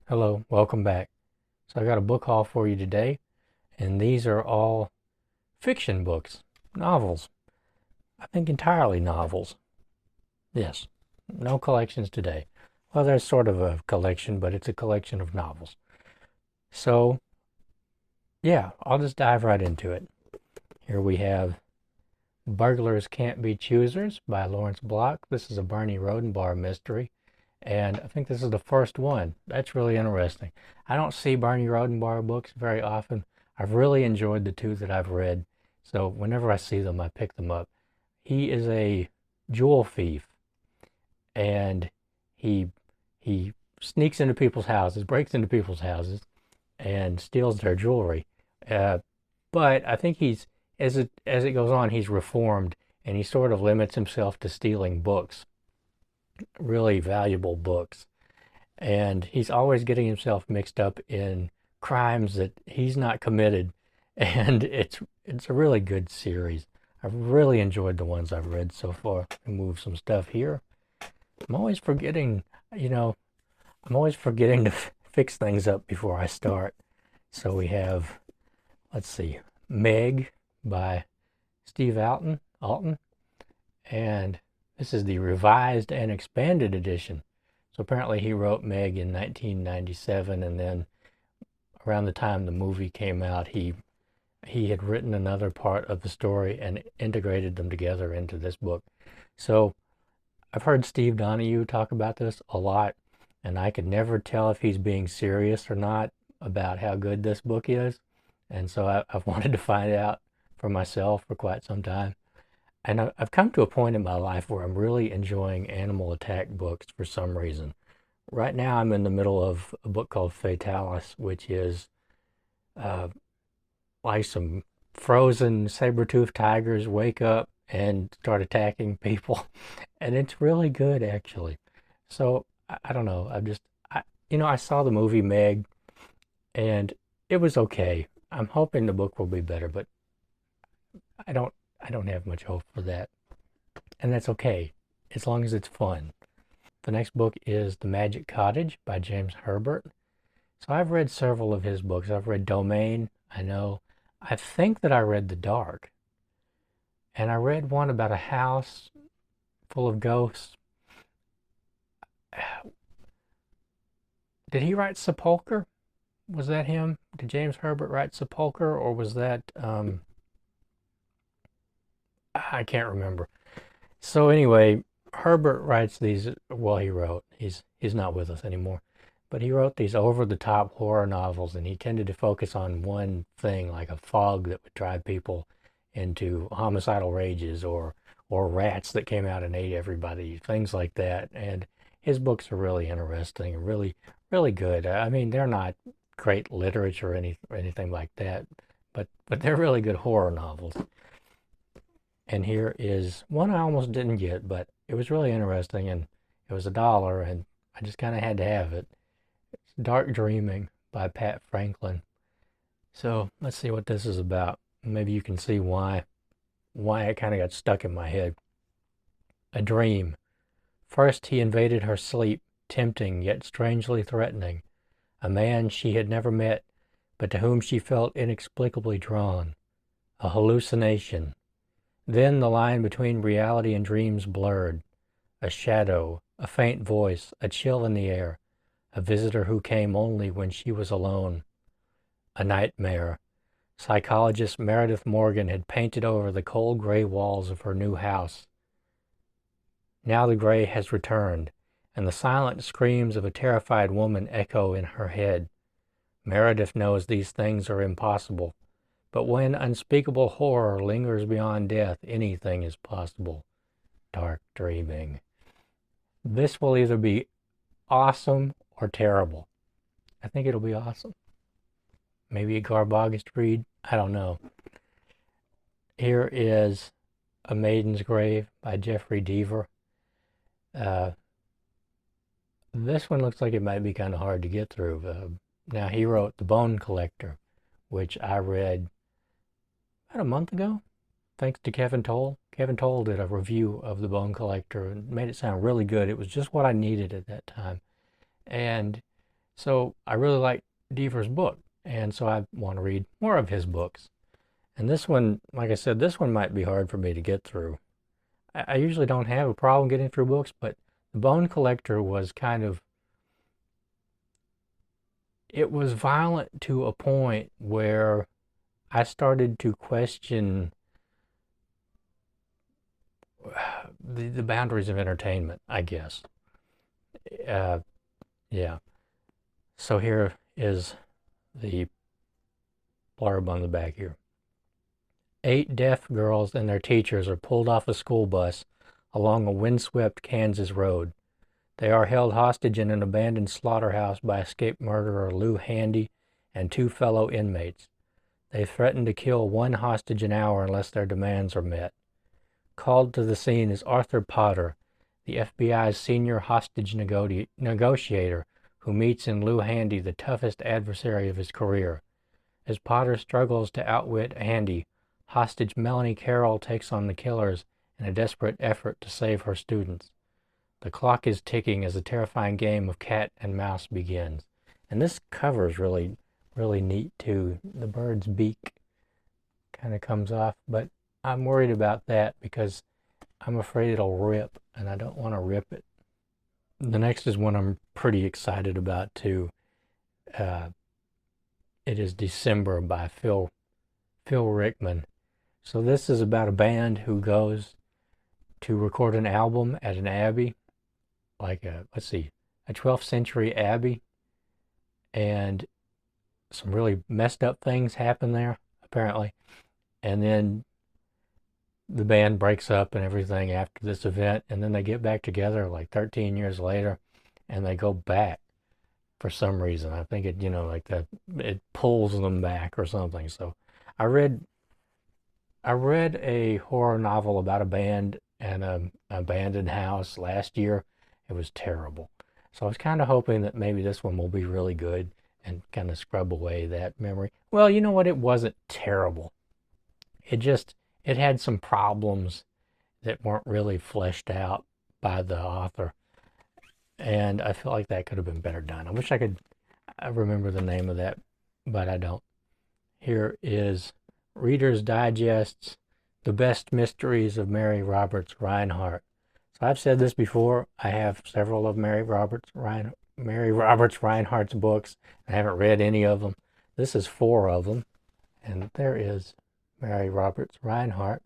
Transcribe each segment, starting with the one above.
Hello, welcome back. So I got a book haul for you today, and these are all fiction books, novels. I think entirely novels. Yes, no collections today. Well, there's sort of a collection, but it's a collection of novels. So, yeah, I'll just dive right into it. Here we have Burglars Can't Be Choosers by Lawrence Block. This is a Bernie Rodenbar mystery, and I think this is the first one. That's really interesting. I don't see Bernie Rodenbar books very often. I've really enjoyed the two that I've read, so whenever I see them, I pick them up. He is a jewel thief, and he he sneaks into people's houses, breaks into people's houses, and steals their jewelry. Uh, but I think he's as it goes on, he's reformed, and he sort of limits himself to stealing books, really valuable books. And he's always getting himself mixed up in crimes that he's not committed. And it's a really good series. I've really enjoyed the ones I've read so far. I move some stuff here. I'm always forgetting, you know, I'm always forgetting to fix things up before I start. So we have, let's see, Meg by Steve Alten, and this is the revised and expanded edition. So apparently he wrote Meg in 1997, and then around the time the movie came out, he had written another part of the story and integrated them together into this book. So I've heard Steve Donahue talk about this a lot, and I could never tell if he's being serious or not about how good this book is. And so I've wanted to find out for myself for quite some time. And I've come to a point in my life where I'm really enjoying animal attack books for some reason. Right now, I'm in the middle of a book called Fatalis, which is uh, like some frozen saber-toothed tigers wake up and start attacking people. And it's really good, actually. So I don't know. I saw the movie Meg, and it was okay. I'm hoping the book will be better, but I don't I don't have much hope for that. And that's okay, as long as it's fun. The next book is The Magic Cottage by James Herbert. So I've read several of his books. I've read Domain, I know. I think that I read The Dark. And I read one about a house full of ghosts. Did he write Sepulcher? Was that him? Did James Herbert write Sepulcher, or was that I can't remember. So anyway, Herbert writes these. Well, he wrote. He's not with us anymore, but he wrote these over-the-top horror novels, and he tended to focus on one thing, like a fog that would drive people into homicidal rages, or rats that came out and ate everybody, things like that. And his books are really interesting and really good. I mean, they're not great literature or anything like that, but they're really good horror novels. And here is one I almost didn't get, but it was really interesting, and it was $1, and I just kind of had to have it. It's Dark Dreaming by Pat Franklin. So let's see what this is about. Maybe you can see why it kind of got stuck in my head. A dream. First he invaded her sleep, tempting yet strangely threatening. A man she had never met, but to whom she felt inexplicably drawn. A hallucination. Then the line between reality and dreams blurred. A shadow, a faint voice, a chill in the air, a visitor who came only when she was alone. A nightmare. Psychologist Meredith Morgan had painted over the cold gray walls of her new house. Now the gray has returned, and the silent screams of a terrified woman echo in her head. Meredith knows these things are impossible, but when unspeakable horror lingers beyond death, anything is possible. Dark Dreaming. This will either be awesome or terrible. I think it'll be awesome. Maybe a Garbogest read. I don't know. Here is A Maiden's Grave by Jeffery Deaver. Uh, this one looks like it might be kind of hard to get through. Now, he wrote The Bone Collector, which I read about a month ago, thanks to Kevin Toll. Kevin Toll did a review of The Bone Collector and made it sound really good. It was just what I needed at that time. And So I really like Deaver's book, and so I want to read more of his books. And this one, like I said, this one might be hard for me to get through. I usually don't have a problem getting through books, but The Bone Collector was kind of, it was violent to a point where I started to question the boundaries of entertainment, I guess. Uh, yeah. So here is the blurb on the back here. 8 deaf girls and their teachers are pulled off a school bus along a windswept Kansas road. They are held hostage in an abandoned slaughterhouse by escaped murderer Lou Handy and 2 fellow inmates. They threaten to kill 1 hostage an hour unless their demands are met. Called to the scene is Arthur Potter, the FBI's senior hostage negotiator, who meets in Lou Handy the toughest adversary of his career. As Potter struggles to outwit Handy, hostage Melanie Carroll takes on the killers in a desperate effort to save her students. The clock is ticking as the terrifying game of cat and mouse begins. And this cover is really, really neat too. The bird's beak kind of comes off, but I'm worried about that because I'm afraid it'll rip, and I don't want to rip it. The next is one I'm pretty excited about too. It is December by Phil Rickman. So this is about a band who goes to record an album at an abbey, like a 12th century abbey, and some really messed up things happen there, apparently. And then the band breaks up and everything after this event, and then they get back together like 13 years later, and they go back for some reason. I think it, like that, it pulls them back or something. So I read a horror novel about a band and an abandoned house last year. It was terrible. So I was kind of hoping that maybe this one will be really good and kind of scrub away that memory. Well, you know what? It wasn't terrible. It had some problems that weren't really fleshed out by the author. And I feel like that could have been better done. I wish I could remember the name of that, but I don't. Here is Reader's Digest's The Best Mysteries of Mary Roberts Rhinehart. So I've said this before. I have several of Mary Roberts Rhinehart's books. I haven't read any of them. This is 4 of them. And there is Mary Roberts Rhinehart.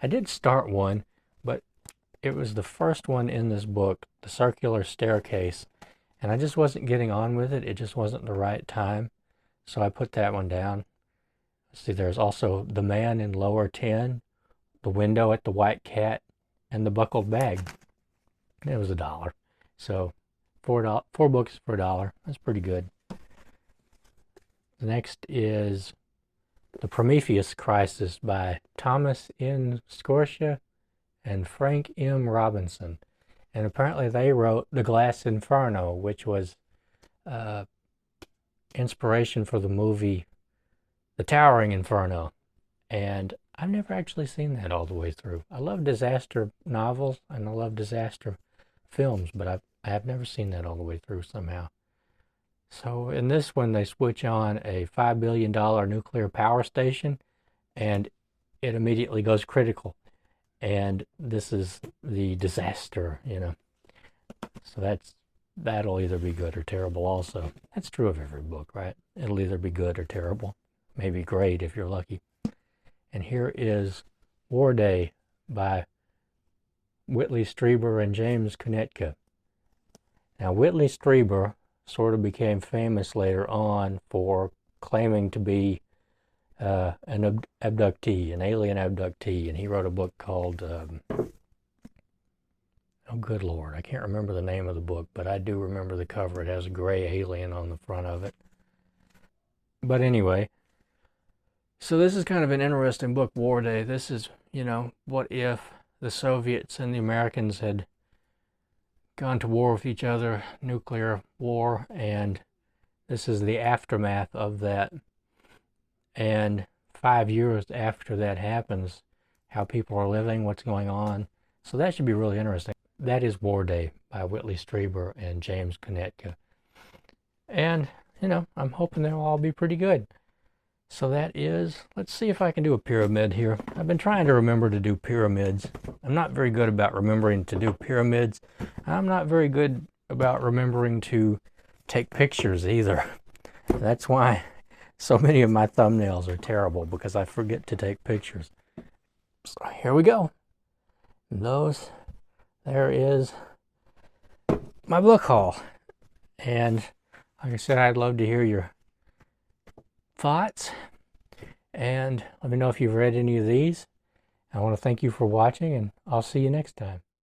I did start one, but it was the first one in this book, The Circular Staircase, and I just wasn't getting on with it. It just wasn't the right time, so I put that one down. Let's see, there's also The Man in Lower 10, The Window at the White Cat, and The Buckled Bag. It was $1. So 4 books for $1. That's pretty good. The next is The Prometheus Crisis by Thomas N. Scortia and Frank M. Robinson. And apparently they wrote The Glass Inferno, which was inspiration for the movie The Towering Inferno. And I've never actually seen that all the way through. I love disaster novels and I love disaster films, but I have never seen that all the way through somehow. So in this one, they switch on a $5 billion nuclear power station, and it immediately goes critical. And this is the disaster, So that'll either be good or terrible also. That's true of every book, right? It'll either be good or terrible. Maybe great if you're lucky. And here is War Day by Whitley Strieber and James Kunetka. Now, Whitley Strieber sort of became famous later on for claiming to be an abductee, an alien abductee, and he wrote a book called, oh good Lord, I can't remember the name of the book, but I do remember the cover. It has a gray alien on the front of it. But anyway, so this is kind of an interesting book, War Day. This is, what if the Soviets and the Americans had gone to war with each other, nuclear war, and this is the aftermath of that. And 5 years after that happens, how people are living, what's going on. So that should be really interesting. That is War Day by Whitley Strieber and James Kunetka. And, you know, I'm hoping they'll all be pretty good. So that is, let's see if I can do a pyramid here. I've been trying to remember to do pyramids. I'm not very good about remembering to do pyramids. I'm not very good about remembering to take pictures either. That's why so many of my thumbnails are terrible, because I forget to take pictures. So here we go. There is my book haul. And like I said, I'd love to hear your thoughts, and let me know if you've read any of these. I want to thank you for watching, and I'll see you next time.